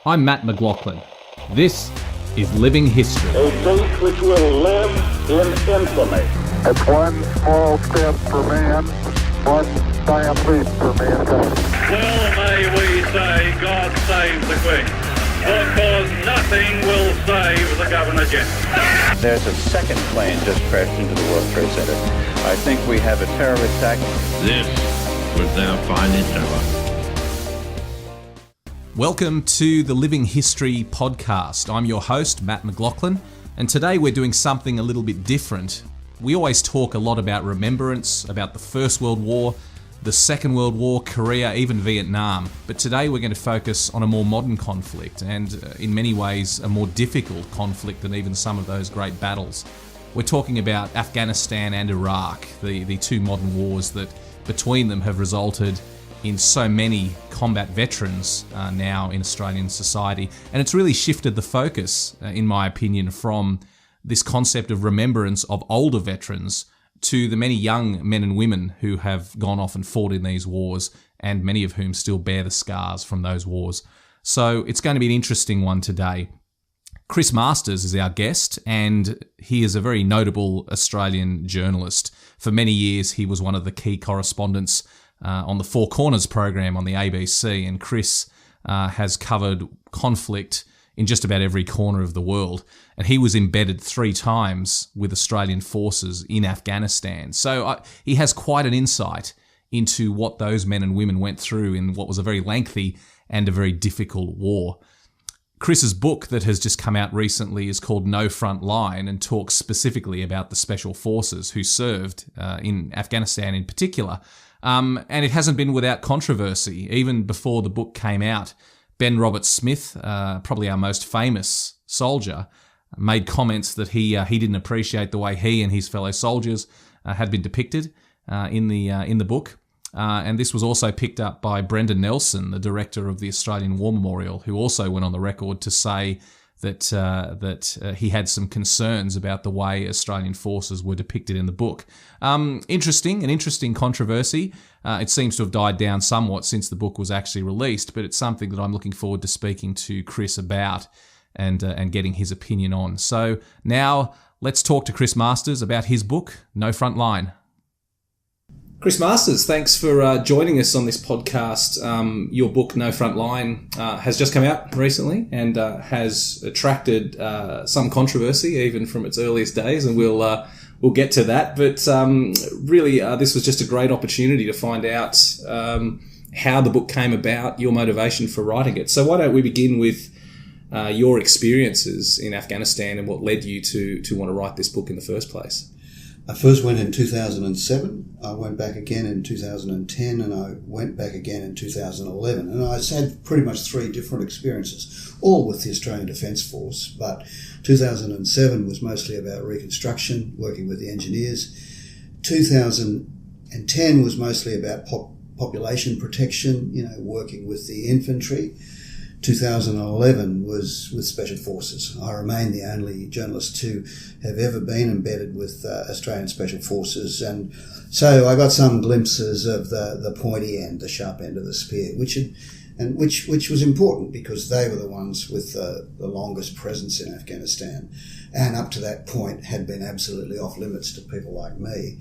I'm Mat McLachlan. This is Living History. A date which will live in infamy. It's one small step for man, one giant leap for mankind. Well may we say, God save the Queen, because nothing will save the Governor-General. There's a second plane just crashed into the World Trade Center. I think we have a terror attack. This was their finest hour. Welcome to the Living History podcast. I'm your host, Mat McLachlan, and today we're doing something a little bit different. We always talk a lot about remembrance, about the First World War, the Second World War, Korea, even Vietnam. But today we're going to focus on a more modern conflict and in many ways a more difficult conflict than even some of those great battles. We're talking about Afghanistan and Iraq, the two modern wars that between them have resulted in so many combat veterans now in Australian society. And it's really shifted the focus, in my opinion, from this concept of remembrance of older veterans to the many young men and women who have gone off and fought in these wars, and many of whom still bear the scars from those wars. So it's going to be an interesting one today. Chris Masters is our guest, and he is a very notable Australian journalist. For many years, he was one of the key correspondents on the Four Corners program on the ABC, and Chris has covered conflict in just about every corner of the world, and he was embedded 3 times with Australian forces in Afghanistan. So he has quite an insight into what those men and women went through in what was a very lengthy and a very difficult war. Chris's book that has just come out recently is called No Front Line and talks specifically about the Special Forces who served in Afghanistan in particular. And it hasn't been without controversy. Even before the book came out, Ben Roberts-Smith, probably our most famous soldier, made comments that he didn't appreciate the way he and his fellow soldiers had been depicted in the book. And this was also picked up by Brendan Nelson, the director of the Australian War Memorial, who also went on the record to say that he had some concerns about the way Australian forces were depicted in the book. An interesting controversy. It seems to have died down somewhat since the book was actually released, but it's something that I'm looking forward to speaking to Chris about and getting his opinion on. So now let's talk to Chris Masters about his book, No Front Line. Chris Masters, thanks for joining us on this podcast. Your book, No Front Line, has just come out recently and has attracted some controversy, even from its earliest days, and we'll get to that. But really, this was just a great opportunity to find out how the book came about, your motivation for writing it. So why don't we begin with your experiences in Afghanistan and what led you to want to write this book in the first place? I first went in 2007, I went back again in 2010, and I went back again in 2011. And I had pretty much 3 different experiences, all with the Australian Defence Force. But 2007 was mostly about reconstruction, working with the engineers. 2010 was mostly about population protection, working with the infantry. 2011 was with Special Forces. I remain the only journalist to have ever been embedded with Australian Special Forces, and so I got some glimpses of the pointy end, the sharp end of the spear, which was important because they were the ones with the longest presence in Afghanistan, and up to that point had been absolutely off limits to people like me.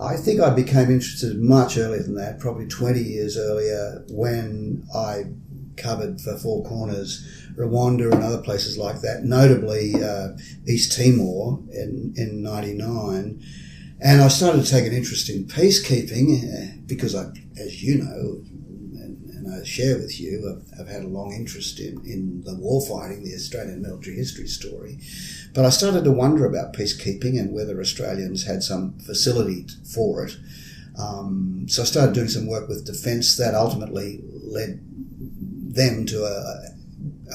I think I became interested much earlier than that, probably 20 years earlier, when I covered for Four Corners, Rwanda and other places like that, notably East Timor in 99. And I started to take an interest in peacekeeping because I, as you know, and I share with you, I've had a long interest in the warfighting, the Australian military history story. But I started to wonder about peacekeeping and whether Australians had some facility for it. So I started doing some work with Defence that ultimately led them to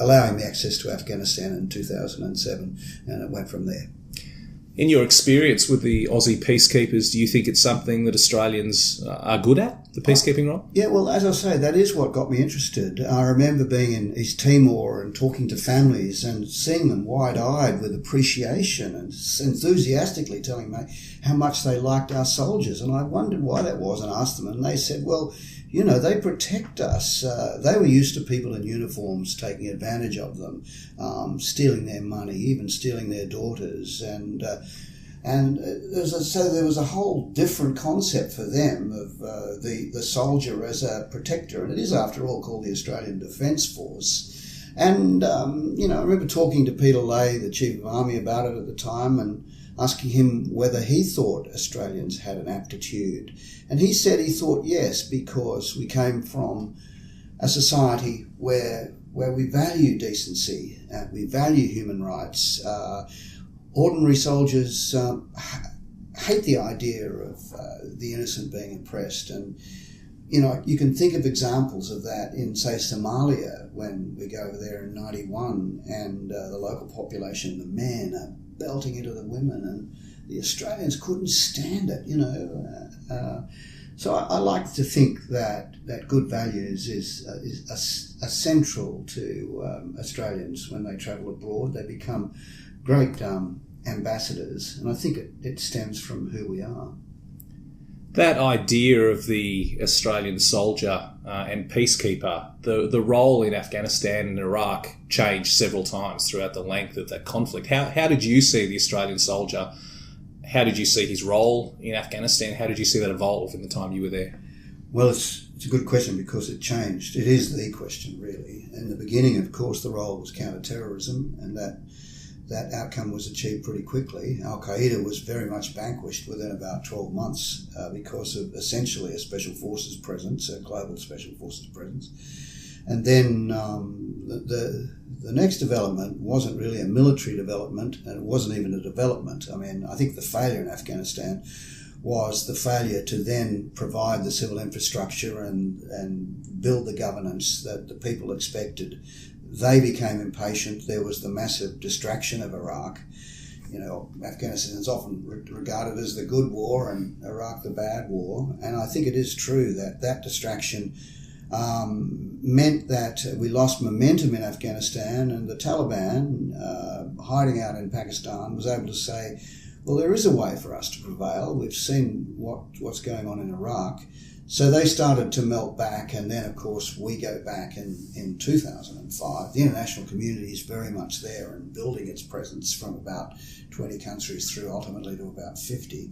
allowing me access to Afghanistan in 2007, and it went from there. In your experience with the Aussie peacekeepers, do you think it's something that Australians are good at, the peacekeeping role? Yeah, well, as I say, that is what got me interested. I remember being in East Timor and talking to families and seeing them wide-eyed with appreciation and enthusiastically telling me how much they liked our soldiers. And I wondered why that was and asked them. And they said, well, they protect us. They were used to people in uniforms taking advantage of them, stealing their money, even stealing their daughters, and so there was a whole different concept for them of the soldier as a protector, and it is, after all, called the Australian Defence Force. And I remember talking to Peter Lay, the Chief of Army, about it at the time, and asking him whether he thought Australians had an aptitude. And he said he thought yes, because we came from a society where we value decency, we value human rights. Ordinary soldiers hate the idea of the innocent being oppressed. And, you can think of examples of that in, say, Somalia, when we go over there in 91 and the local population, the men are belting into the women, and the Australians couldn't stand it, So I like to think that good values is central to Australians when they travel abroad. They become great ambassadors, and I think it stems from who we are. That idea of the Australian soldier and peacekeeper, the role in Afghanistan and Iraq changed several times throughout the length of that conflict. How did you see the Australian soldier? How did you see his role in Afghanistan? How did you see that evolve in the time you were there? Well, it's a good question, because it changed. It is the question, really. In the beginning, of course, the role was counter-terrorism, and that outcome was achieved pretty quickly. Al-Qaeda was very much vanquished within about 12 months because of essentially a special forces presence, a global special forces presence. And then the next development wasn't really a military development, and it wasn't even a development. I mean, I think the failure in Afghanistan was the failure to then provide the civil infrastructure and build the governance that the people expected. They became impatient. There was the massive distraction of Iraq. Afghanistan is often regarded as the good war and Iraq the bad war. And I think it is true that distraction meant that we lost momentum in Afghanistan, and the Taliban, hiding out in Pakistan, was able to say, well, there is a way for us to prevail. We've seen what's going on in Iraq. So they started to melt back, and then, of course, we go back in 2005. The international community is very much there and building its presence from about 20 countries through ultimately to about 50.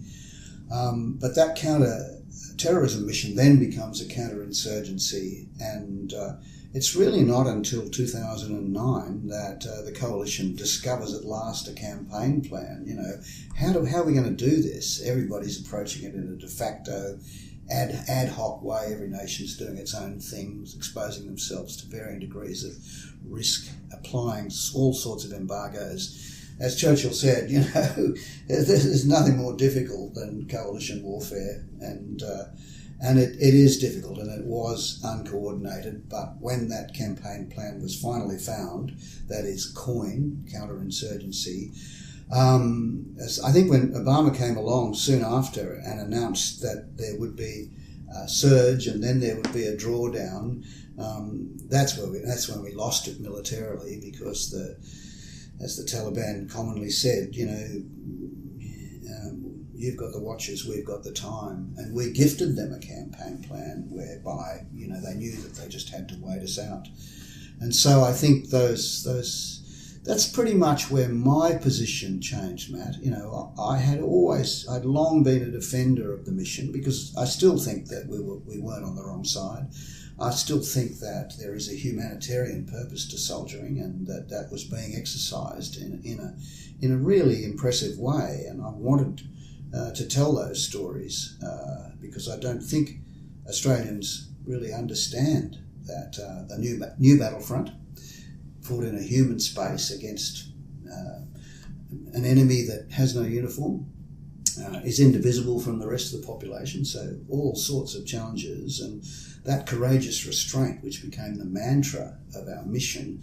But that counter-terrorism mission then becomes a counterinsurgency, and it's really not until 2009 that the coalition discovers at last a campaign plan. How are we going to do this? Everybody's approaching it in a de facto ad hoc way. Every nation's doing its own things, exposing themselves to varying degrees of risk, applying all sorts of embargoes. As Churchill said, there's nothing more difficult than coalition warfare, and it is difficult, and it was uncoordinated. But when that campaign plan was finally found, that is COIN, counterinsurgency, I think when Obama came along soon after and announced that there would be a surge and then there would be a drawdown, that's when we lost it militarily, because as the Taliban commonly said, you've got the watches, we've got the time, and we gifted them a campaign plan whereby they knew that they just had to wait us out. And so I think that's pretty much where my position changed, Matt. I'd long been a defender of the mission, because I still think that we weren't on the wrong side. I still think that there is a humanitarian purpose to soldiering, and that was being exercised in a really impressive way. And I wanted to tell those stories because I don't think Australians really understand that the new battlefront, fought in a human space against an enemy that has no uniform, is indivisible from the rest of the population, so all sorts of challenges, and that courageous restraint, which became the mantra of our mission,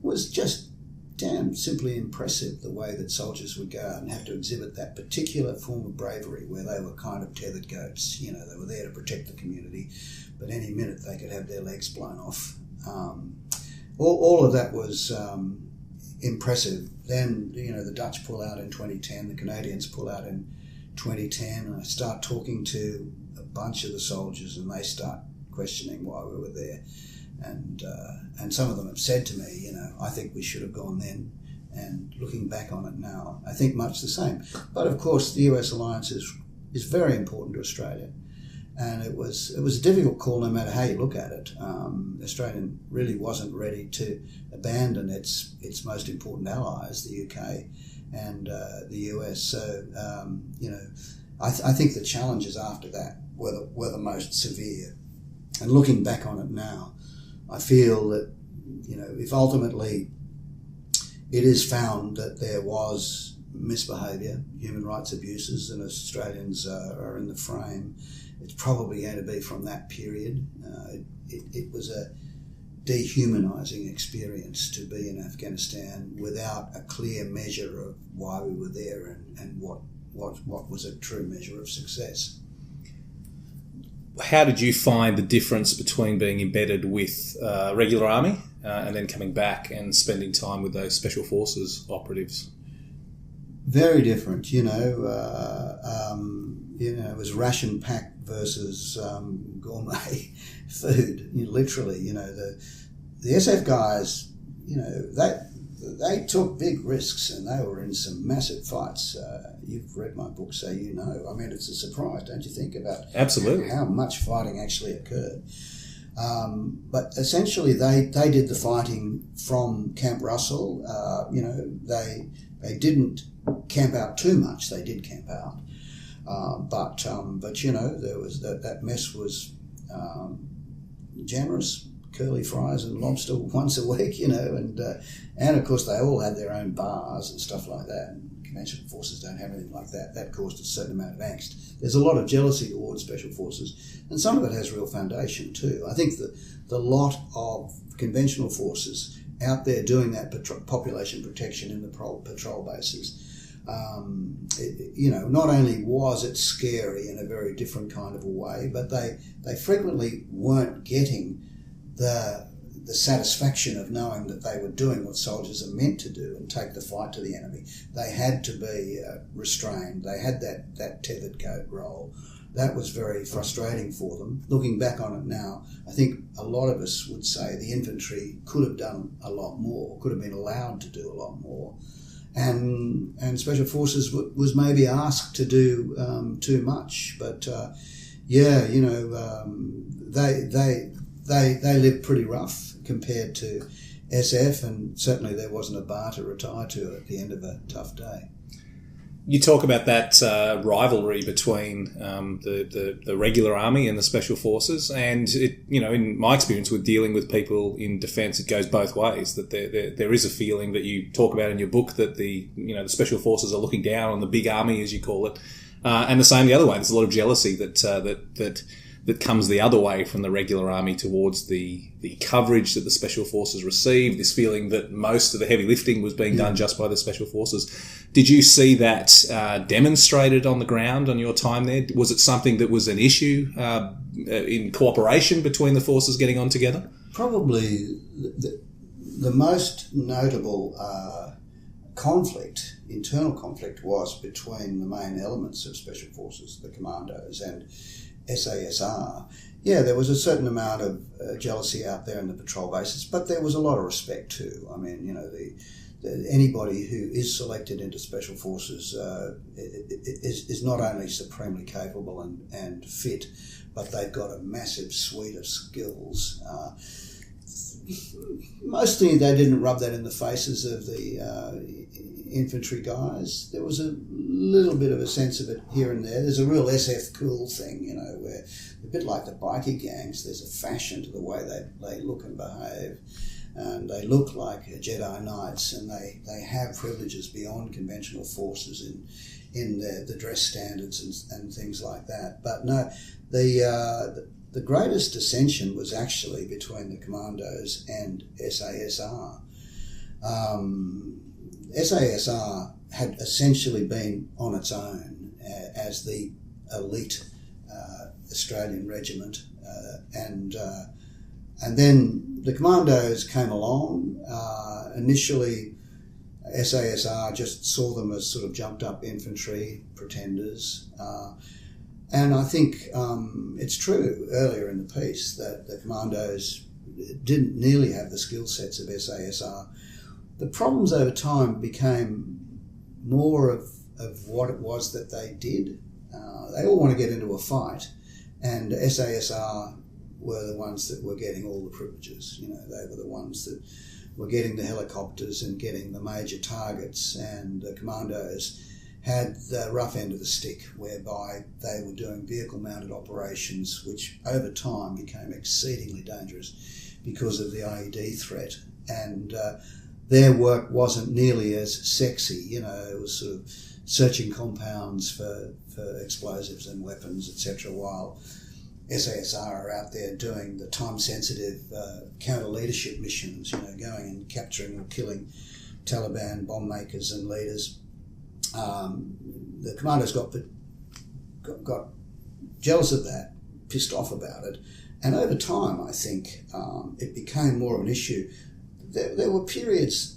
was just damn simply impressive, the way that soldiers would go out and have to exhibit that particular form of bravery where they were kind of tethered goats. They were there to protect the community, but any minute they could have their legs blown off. All of that was impressive. Then, the Dutch pull out in 2010, the Canadians pull out in 2010, and I start talking to a bunch of the soldiers, and they start questioning why we were there. And some of them have said to me, I think we should have gone then. And looking back on it now, I think much the same. But of course, the US alliance is very important to Australia. And it was a difficult call no matter how you look at it. Australia really wasn't ready to abandon its most important allies, the UK and the US. So, I think the challenges after that were the most severe. And looking back on it now, I feel that, if ultimately it is found that there was misbehaviour, human rights abuses, and Australians are in the frame, it's probably going to be from that period. It was a dehumanising experience to be in Afghanistan without a clear measure of why we were there and what was a true measure of success. How did you find the difference between being embedded with regular army and then coming back and spending time with those special forces operatives? Very different, it was ration packed versus gourmet food. Literally, the SF guys, they took big risks and they were in some massive fights. You've read my book, so you know. I mean, it's a surprise, don't you think, about absolutely how much fighting actually occurred. But essentially, they did the fighting from Camp Russell. They didn't camp out too much. They did camp out, but there was that mess was generous. Curly fries and lobster once a week, and of course they all had their own bars and stuff like that. And conventional forces don't have anything like that. That caused a certain amount of angst. There's a lot of jealousy towards special forces, and some of it has real foundation too. I think the lot of conventional forces out there doing that population protection in the patrol bases, not only was it scary in a very different kind of a way, but they frequently weren't getting the satisfaction of knowing that they were doing what soldiers are meant to do and take the fight to the enemy. They had to be restrained. They had that tethered coat role. That was very frustrating for them. Looking back on it now, I think a lot of us would say the infantry could have done a lot more, could have been allowed to do a lot more. And Special Forces was maybe asked to do too much. But they lived pretty rough compared to SF, and certainly there wasn't a bar to retire to at the end of a tough day. You talk about that rivalry between the regular army and the special forces, and in my experience with dealing with people in defence, it goes both ways. That there is a feeling that you talk about in your book that the special forces are looking down on the big army, as you call it, and the same the other way. There's a lot of jealousy that comes the other way from the regular army towards the coverage that the special forces receive, this feeling that most of the heavy lifting was being done just by the special forces. Did you see that demonstrated on the ground on your time there? Was it something that was an issue in cooperation between the forces getting on together? Probably the most notable internal conflict was between the main elements of special forces, the commandos, and SASR. Yeah, there was a certain amount of jealousy out there in the patrol bases, but there was a lot of respect too. I mean, anybody who is selected into special forces is not only supremely capable and fit, but they've got a massive suite of skills. Mostly they didn't rub that in the faces of the infantry guys. There was a little bit of a sense of it here and there. There's a real SF cool thing, where a bit like the bikie gangs, there's a fashion to the way they look and behave. And they look like Jedi Knights, and they have privileges beyond conventional forces in the dress standards and things like that. But no, the greatest dissension was actually between the commandos and SASR. SASR had essentially been on its own as the elite Australian regiment, and then the commandos came along. Initially, SASR just saw them as sort of jumped up infantry pretenders. And I think it's true earlier in the piece that the commandos didn't nearly have the skill sets of SASR. The problems over time became more of what it was that they did. They all want to get into a fight, and SASR were the ones that were getting all the privileges. You know, they were the ones that were getting the helicopters and getting the major targets, and the commandos had the rough end of the stick, whereby they were doing vehicle-mounted operations, which over time became exceedingly dangerous because of the IED threat. And their work wasn't nearly as sexy. You know, it was sort of searching compounds for explosives and weapons, etc., while SASR are out there doing the time-sensitive counter-leadership missions, you know, going and capturing or killing Taliban bomb makers and leaders. The commandos got jealous of that, pissed off about it, and over time, I think, it became more of an issue. There were periods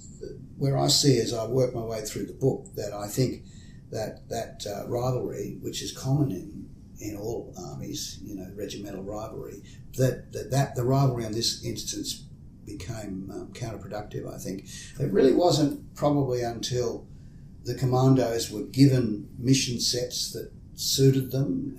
where I see, as I work my way through the book, that I think that rivalry, which is common in all armies, you know, regimental rivalry, that the rivalry in this instance became counterproductive, I think. It really wasn't probably until the commandos were given mission sets that suited them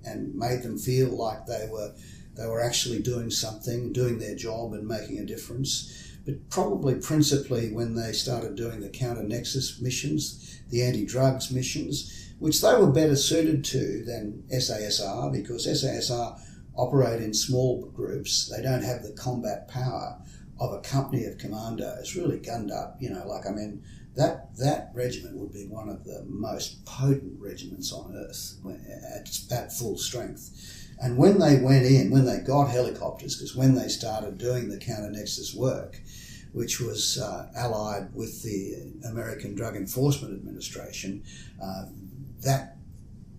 and made them feel like they were actually doing something, doing their job and making a difference. But probably principally when they started doing the counter-nexus missions, the anti-drugs missions, which they were better suited to than SASR, because SASR operate in small groups. They don't have the combat power of a company of commandos, really gunned up, you know, like, I mean, that regiment would be one of the most potent regiments on earth at full strength. And when they went in, when they got helicopters, because when they started doing the counter-nexus work, which was allied with the American Drug Enforcement Administration, that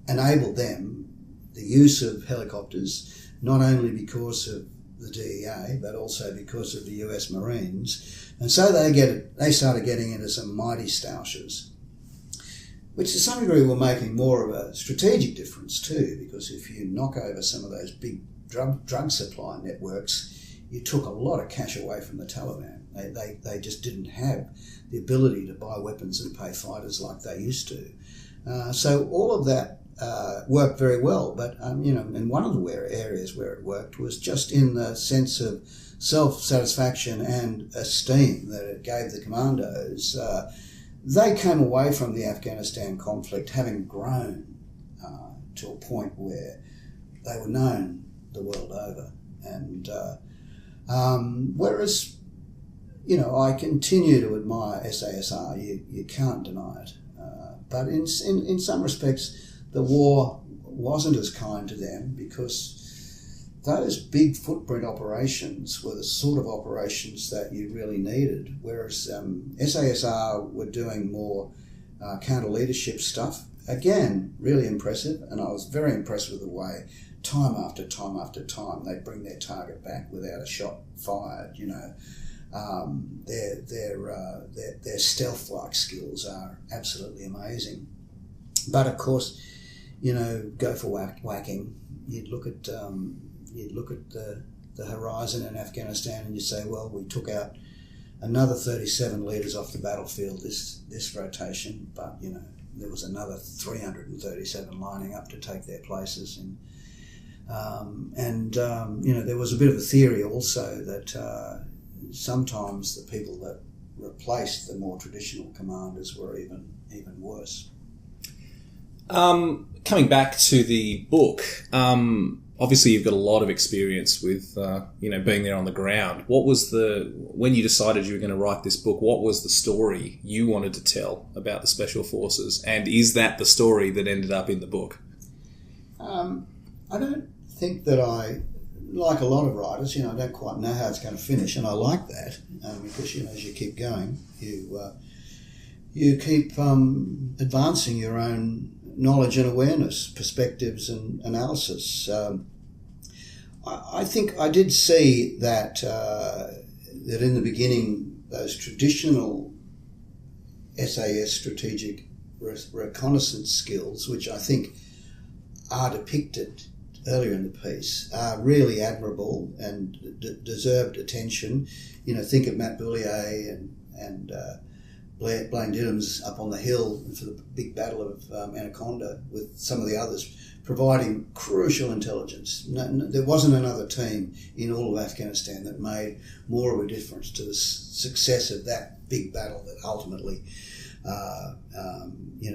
enabled them the use of helicopters, not only because of the DEA, but also because of the US Marines. And so they started getting into some mighty stoushes, which to some degree were making more of a strategic difference too, because if you knock over some of those big drug supply networks, you took a lot of cash away from the Taliban. They just didn't have the ability to buy weapons and pay fighters like they used to. So all of that worked very well, but you know, and one of the areas where it worked was just in the sense of self-satisfaction and esteem that it gave the commandos. They came away from the Afghanistan conflict having grown to a point where they were known the world over. And whereas, you know, I continue to admire SASR, you can't deny it. But in some respects, the war wasn't as kind to them, because those big footprint operations were the sort of operations that you really needed, whereas SASR were doing more counter-leadership stuff. Again, really impressive, and I was very impressed with the way, time after time after time, they bring their target back without a shot fired, you know. Their stealth-like skills are absolutely amazing. But of course, you know, go for whacking. You'd look at the horizon in Afghanistan and you say, well, we took out another 37 leaders off the battlefield this rotation, but you know, there was another 337 lining up to take their places. And you know, there was a bit of a theory also that sometimes the people that replaced the more traditional commanders were even worse. Coming back to the book, obviously you've got a lot of experience with, you know, being there on the ground. What was when you decided you were going to write this book, what was the story you wanted to tell about the Special Forces? And is that the story that ended up in the book? I don't think that like a lot of writers, you know, I don't quite know how it's going to finish, and I like that, because, you know, as you keep going, you keep advancing your own knowledge and awareness, perspectives and analysis. I think I did see that in the beginning, those traditional SAS strategic reconnaissance skills, which I think are depicted earlier in the piece are really admirable and deserved attention. You know, think of Matt Boulier and Blaine Diddams up on the hill for the big battle of Anaconda with some of the others, providing crucial intelligence. There wasn't another team in all of Afghanistan that made more of a difference to the success of that big battle that ultimately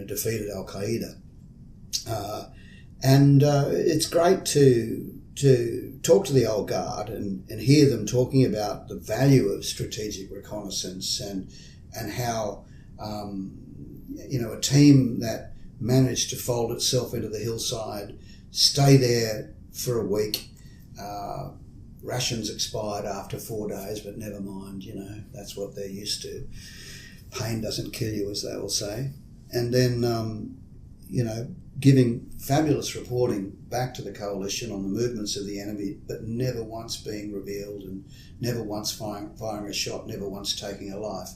defeated Al-Qaeda. And it's great to talk to the old guard and hear them talking about the value of strategic reconnaissance and how a team that managed to fold itself into the hillside, stay there for a week, rations expired after 4 days, but never mind, that's what they're used to. Pain doesn't kill you, as they will say. And then, giving fabulous reporting back to the coalition on the movements of the enemy, but never once being revealed and never once firing a shot, never once taking a life.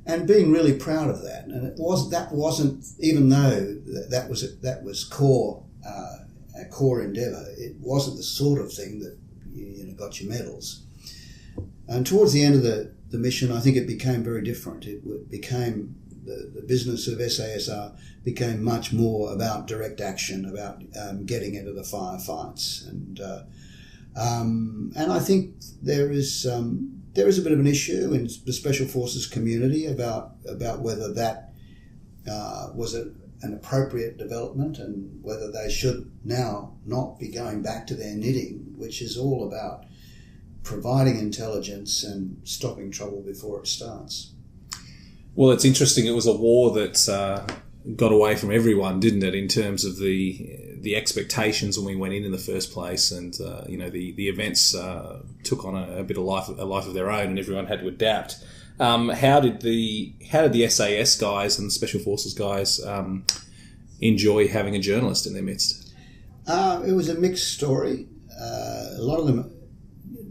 And being really proud of that. And that wasn't, even though that was a core endeavour, it wasn't the sort of thing that got you medals. And towards the end of the mission, I think it became very different. It became the business of SASR became much more about direct action, about getting into the firefights, and I think there is a bit of an issue in the Special Forces community about whether that was an appropriate development and whether they should now not be going back to their knitting, which is all about providing intelligence and stopping trouble before it starts. Well, it's interesting. It was a war that got away from everyone, didn't it, in terms of the expectations when we went in the first place, and the events took on a bit of life of their own, and everyone had to adapt. How did the SAS guys and the Special Forces guys enjoy having a journalist in their midst? It was a mixed story. A lot of them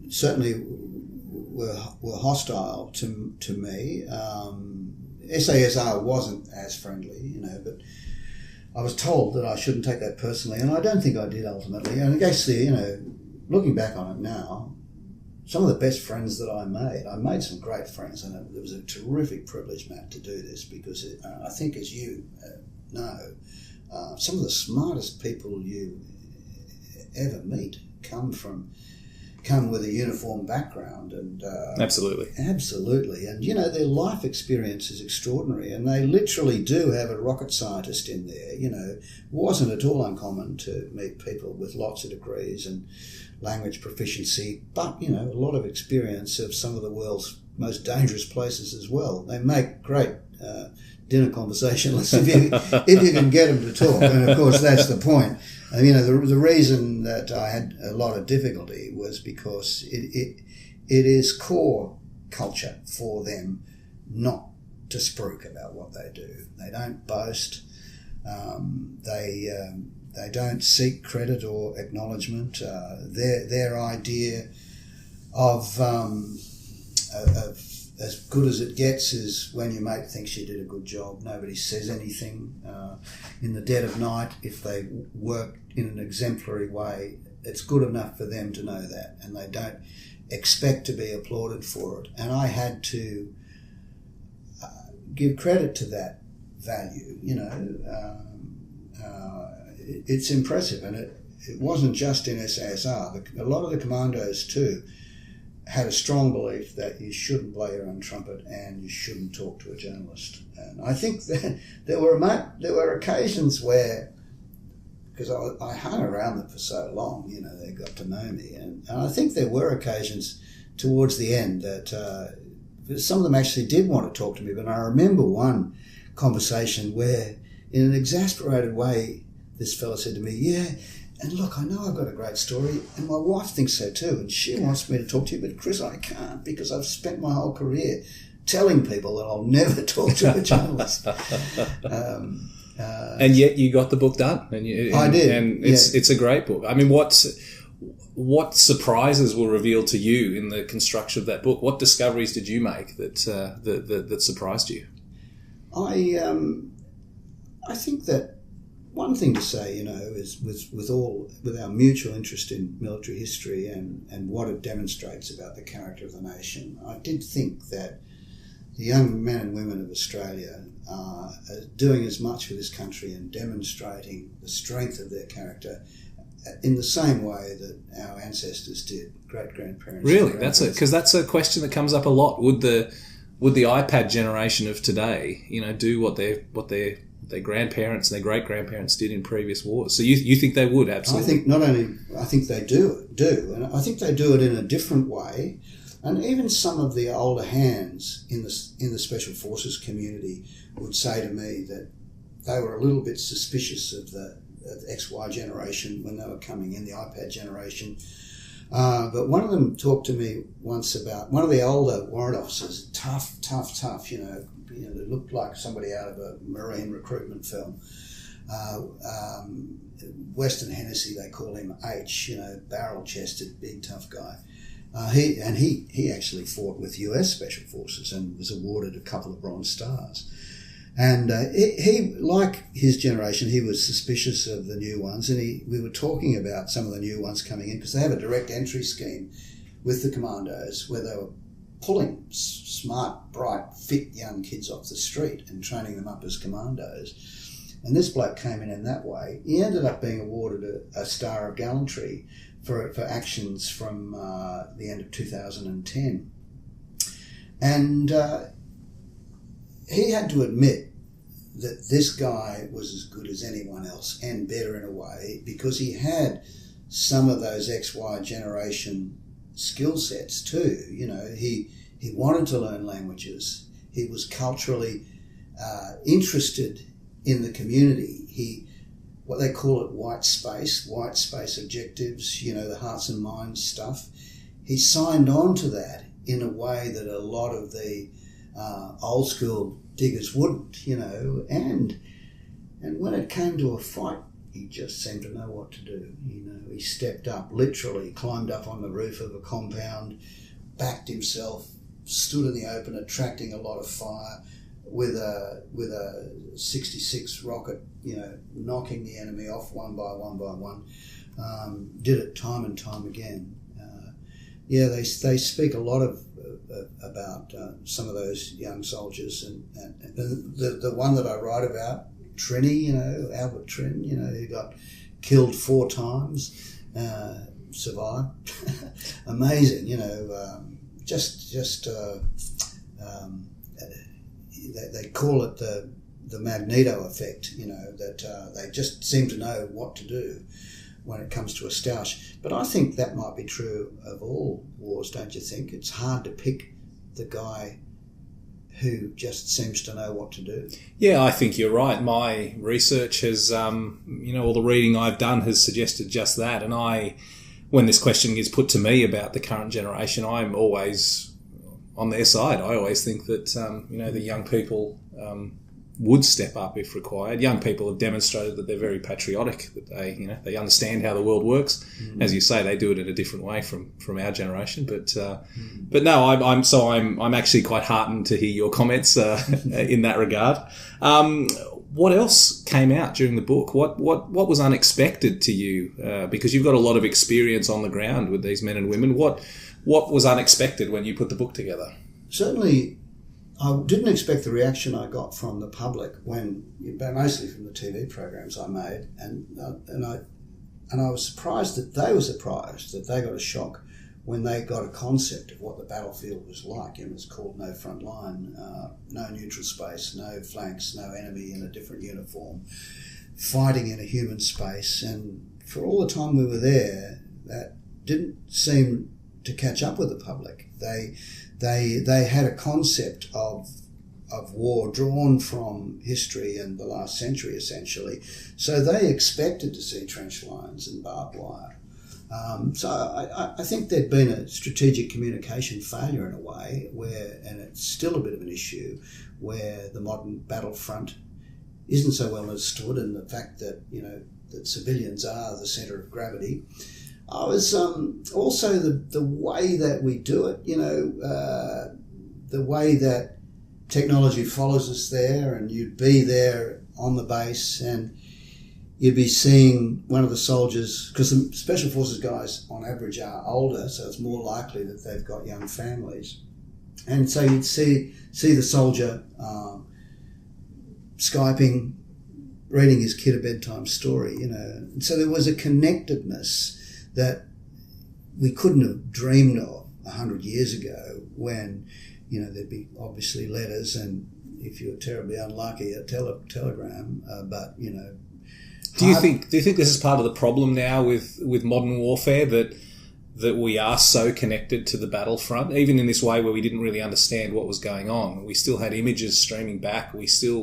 certainly were hostile to me. SASR wasn't as friendly, but I was told that I shouldn't take that personally, and I don't think I did ultimately. And I guess, looking back on it now, some of the best friends that I made some great friends, and it was a terrific privilege, Matt, to do this, because I think, as you know, some of the smartest people you ever meet come with a uniform background, and absolutely, and their life experience is extraordinary, and they literally do have a rocket scientist in there. It wasn't at all uncommon to meet people with lots of degrees and language proficiency, but a lot of experience of some of the world's most dangerous places as well. They make great dinner conversationalists if you can get them to talk, and of course that's the point. The reason that I had a lot of difficulty was because it is core culture for them not to spruik about what they do. They don't boast. They don't seek credit or acknowledgement. Their idea of as good as it gets is when your mate thinks you did a good job. Nobody says anything. In the dead of night, if they work in an exemplary way, it's good enough for them to know that, and they don't expect to be applauded for it. And I had to give credit to that value. It's impressive, and it wasn't just in SASR. A lot of the commandos too had a strong belief that you shouldn't blow your own trumpet and you shouldn't talk to a journalist. And I think that there were occasions where, because I hung around them for so long, they got to know me, and I think there were occasions towards the end that some of them actually did want to talk to me. But I remember one conversation where, in an exasperated way, this fellow said to me, "Yeah, and look, I know I've got a great story, and my wife thinks so too, and she wants me to talk to you, but Chris, I can't, because I've spent my whole career telling people that I'll never talk to a journalist." And yet you got the book done. I did. And it's a great book. I mean, what surprises were revealed to you in the construction of that book? What discoveries did you make that surprised you? I think that one thing to say, is with our mutual interest in military history and what it demonstrates about the character of the nation, I did think that the young men and women of Australia are doing as much for this country and demonstrating the strength of their character in the same way that our ancestors did, great-grandparents. Really? Because that's a question that comes up a lot. Would the iPad generation of today, do what their grandparents and their great-grandparents did in previous wars? So you think they would, absolutely? I think they do, and I think they do it in a different way. And even some of the older hands in the Special Forces community would say to me that they were a little bit suspicious of the XY generation when they were coming in, the iPad generation. But one of them talked to me once about one of the older warrant officers, tough, that looked like somebody out of a Marine recruitment film. Western Hennessy, they call him H, barrel-chested, big, tough guy. He actually fought with US Special Forces and was awarded a couple of Bronze Stars. And he, like his generation, he was suspicious of the new ones, and we were talking about some of the new ones coming in because they have a direct entry scheme with the commandos where they were pulling smart, bright, fit young kids off the street and training them up as commandos. And this bloke came in that way. He ended up being awarded a Star of Gallantry for actions from the end of 2010. And he had to admit that this guy was as good as anyone else and better in a way because he had some of those XY generation skill sets too. He wanted to learn languages. He was culturally interested in the community. What they call it white space objectives, the hearts and minds stuff. He signed on to that in a way that a lot of the old school diggers wouldn't, and when it came to a fight, he just seemed to know what to do. He stepped up, literally climbed up on the roof of a compound, backed himself, stood in the open, attracting a lot of fire with a 66 rocket, knocking the enemy off one by one. Did it time and time again. They speak a lot about some of those young soldiers, and the one that I write about, Trini, Albert Trin, who got killed 4 times, survived. Amazing, they call it the Magneto effect, that they just seem to know what to do when it comes to a stoush. But I think that might be true of all wars, don't you think? It's hard to pick the guy who just seems to know what to do. Yeah, I think you're right. My research has, all the reading I've done has suggested just that. And when this question is put to me about the current generation, I'm always on their side. I always think that, the young people would step up if required. Young people have demonstrated that they're very patriotic, that they understand how the world works. As you say, they do it in a different way from our generation. But no, I'm actually quite heartened to hear your comments in that regard. What else came out during the book? What was unexpected to you? Because you've got a lot of experience on the ground with these men and women. What was unexpected when you put the book together? Certainly, I didn't expect the reaction I got from the public mostly from the TV programs I made, and I was surprised that they were surprised, that they got a shock when they got a concept of what the battlefield was like. It was called no front line, no neutral space, no flanks, no enemy in a different uniform, fighting in a human space. And for all the time we were there, that didn't seem to catch up with the public. They had a concept of war drawn from history and the last century, essentially. So they expected to see trench lines and barbed wire. So I think there'd been a strategic communication failure in a way, and it's still a bit of an issue, where the modern battlefront isn't so well understood, and the fact that that civilians are the centre of gravity. I was also the way that we do it, the way that technology follows us there, and you'd be there on the base, and you'd be seeing one of the soldiers, because the Special Forces guys on average are older, so it's more likely that they've got young families. And so you'd see the soldier Skyping, reading his kid a bedtime story, And so there was a connectedness that we couldn't have dreamed of 100 years ago when, there'd be obviously letters and if you were terribly unlucky, a telegram, but. Do you think this is part of the problem now with modern warfare, that we are so connected to the battlefront, even in this way where we didn't really understand what was going on? We still had images streaming back. We feel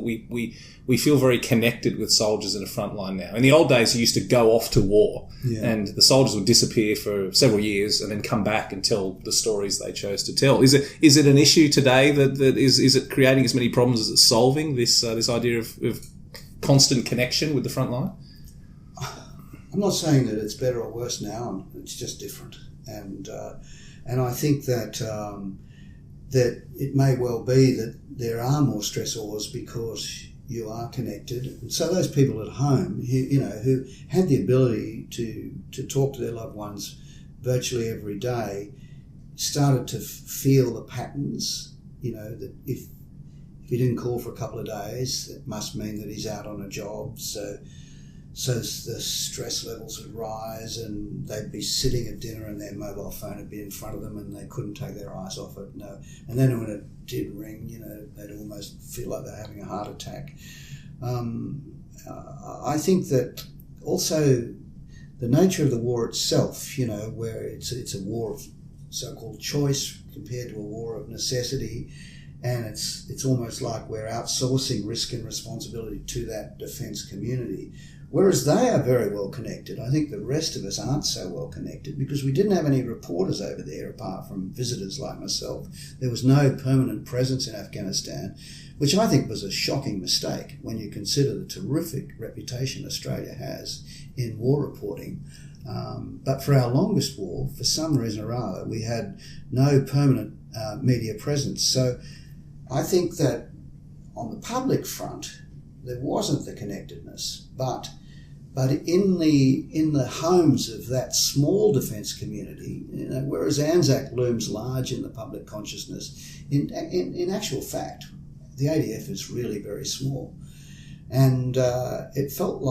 very connected with soldiers in the front line now. In the old days, you used to go off to war, and the soldiers would disappear for several years and then come back and tell the stories they chose to tell. Is it an issue today that is it creating as many problems as it's solving, this idea of constant connection with the front line? I'm not saying that it's better or worse now. It's just different, and I think that that it may well be that there are more stressors because you are connected. And so those people at home, who had the ability to talk to their loved ones virtually every day, started to feel the patterns. That if he didn't call for a couple of days, it must mean that he's out on a job. So the stress levels would rise, and they'd be sitting at dinner and their mobile phone would be in front of them and they couldn't take their eyes off it. No. And then when it did ring, they'd almost feel like they're having a heart attack. I think that also the nature of the war itself, where it's a war of so-called choice compared to a war of necessity, and it's almost like we're outsourcing risk and responsibility to that defence community. Whereas they are very well connected. I think the rest of us aren't so well connected because we didn't have any reporters over there apart from visitors like myself. There was no permanent presence in Afghanistan, which I think was a shocking mistake when you consider the terrific reputation Australia has in war reporting. But for our longest war, for some reason or other, we had no permanent media presence. So I think that on the public front, there wasn't the connectedness, but in the homes of that small defence community, whereas Anzac looms large in the public consciousness, in actual fact, the ADF is really very small, and it felt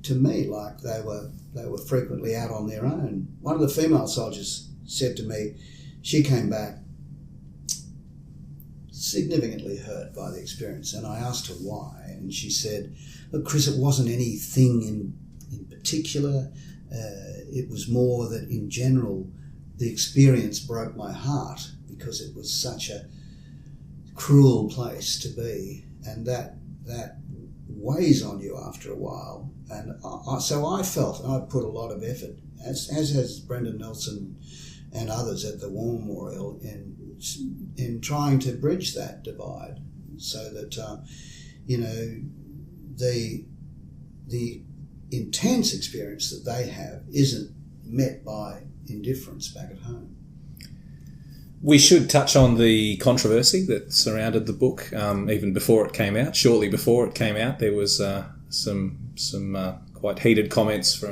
to me like they were frequently out on their own. One of the female soldiers said to me, she came back significantly hurt by the experience, and I asked her why, and she said, "Look, Chris, it wasn't anything in particular. It was more that in general the experience broke my heart because it was such a cruel place to be, and that weighs on you after a while." And so I felt, and I put a lot of effort, as has Brendan Nelson and others at the War Memorial, in trying to bridge that divide, so that the intense experience that they have isn't met by indifference back at home. We should touch on the controversy that surrounded the book, even before it came out. Shortly before it came out, there was some quite heated comments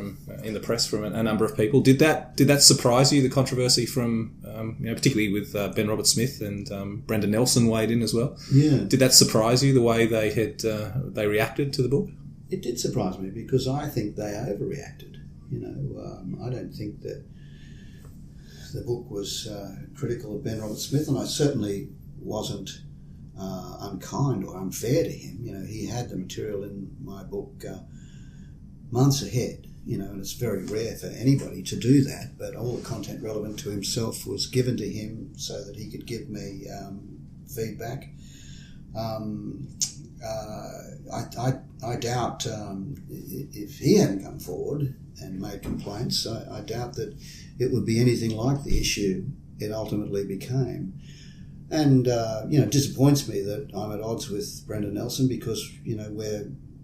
in the press from a number of people. Did that surprise you? The controversy from particularly with Ben Roberts-Smith and Brendan Nelson weighed in as well. Yeah. Did that surprise you, the way they reacted to the book? It did surprise me because I think they overreacted. I don't think that the book was critical of Ben Roberts-Smith, and I certainly wasn't unkind or unfair to him. He had the material in my book months ahead, and it's very rare for anybody to do that, but all the content relevant to himself was given to him so that he could give me feedback. I doubt if he hadn't come forward and made complaints, I doubt that it would be anything like the issue it ultimately became. And, it disappoints me that I'm at odds with Brendan Nelson because,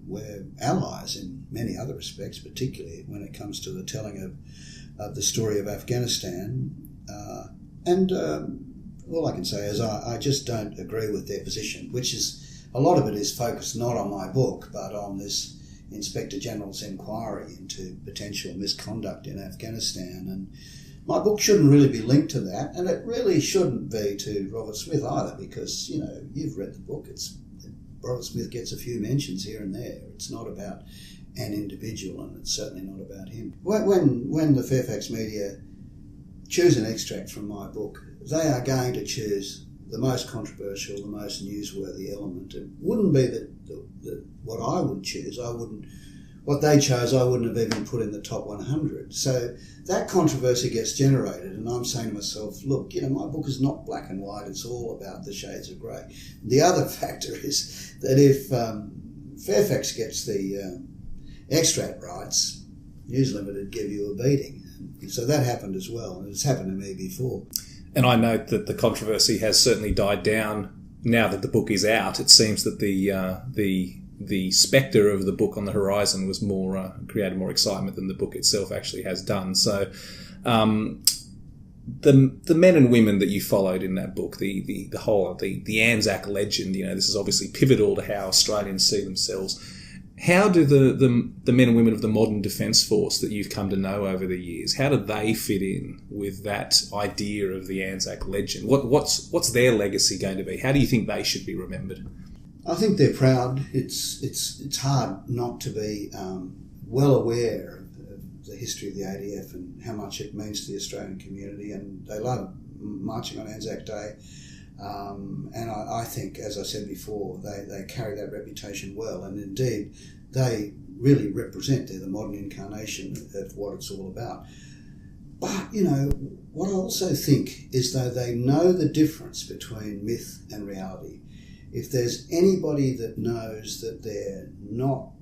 we're allies in many other respects, particularly when it comes to the telling of the story of Afghanistan. All I can say is I just don't agree with their position, which is, a lot of it is focused not on my book, but on this Inspector General's inquiry into potential misconduct in Afghanistan. And my book shouldn't really be linked to that, and it really shouldn't be to Robert Smith either, because, you've read the book. Robert Smith gets a few mentions here and there. It's not about an individual, and it's certainly not about him. When the Fairfax media choose an extract from my book, they are going to choose the most controversial, the most newsworthy element. It wouldn't be that what I would choose. What they chose, I wouldn't have even put in the top 100. So that controversy gets generated, and I'm saying to myself, look, my book is not black and white. It's all about the shades of grey. The other factor is that if Fairfax gets the extract rights, News Limited give you a beating. So that happened as well, and it's happened to me before. And I note that the controversy has certainly died down now that the book is out. It seems that the spectre of the book on the horizon was created more excitement than the book itself actually has done. So the men and women that you followed in that book, the whole Anzac legend, this is obviously pivotal to how Australians see themselves. How do the men and women of the modern Defence Force that you've come to know over the years, how do they fit in with that idea of the Anzac legend? What's their legacy going to be? How do you think they should be remembered? I think they're proud. It's hard not to be well aware of the history of the ADF and how much it means to the Australian community, and they love marching on Anzac Day. And I think, as I said before, they carry that reputation well, and indeed they really represent, they're the modern incarnation of what it's all about. But, what I also think is though they know the difference between myth and reality. If there's anybody that knows that they're not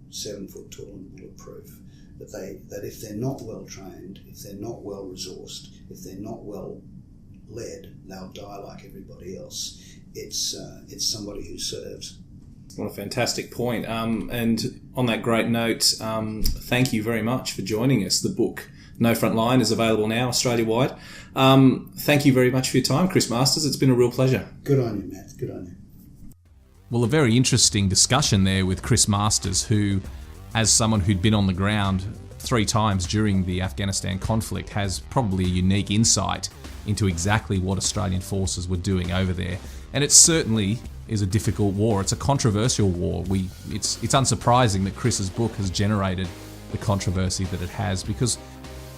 7 foot tall and bulletproof, that if they're not well trained, if they're not well resourced, if they're not well led, they'll die like everybody else. It's somebody who serves. What a fantastic point. And on that great note, thank you very much for joining us. The book No Front Line is available now Australia-wide. Thank you very much for your time, Chris Masters. It's been a real pleasure. Good on you, Matt. Good on you. Well, a very interesting discussion there with Chris Masters, who, as someone who'd been on the ground 3 times during the Afghanistan conflict, has probably a unique insight into exactly what Australian forces were doing over there. And it certainly is a difficult war. It's a controversial war. It's unsurprising that Chris's book has generated the controversy that it has, because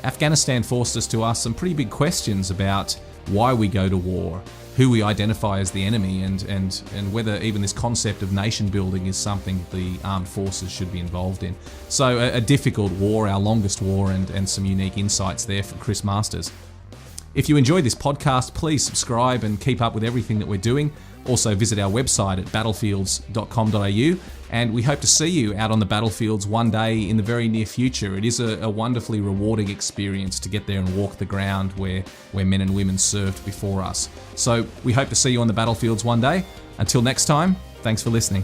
Afghanistan forced us to ask some pretty big questions about why we go to war, who we identify as the enemy, and whether even this concept of nation building is something the armed forces should be involved in. So a difficult war, our longest war, and some unique insights there from Chris Masters. If you enjoyed this podcast, please subscribe and keep up with everything that we're doing. Also visit our website at battlefields.com.au, and we hope to see you out on the battlefields one day in the very near future. It is a wonderfully rewarding experience to get there and walk the ground where men and women served before us. So we hope to see you on the battlefields one day. Until next time, thanks for listening.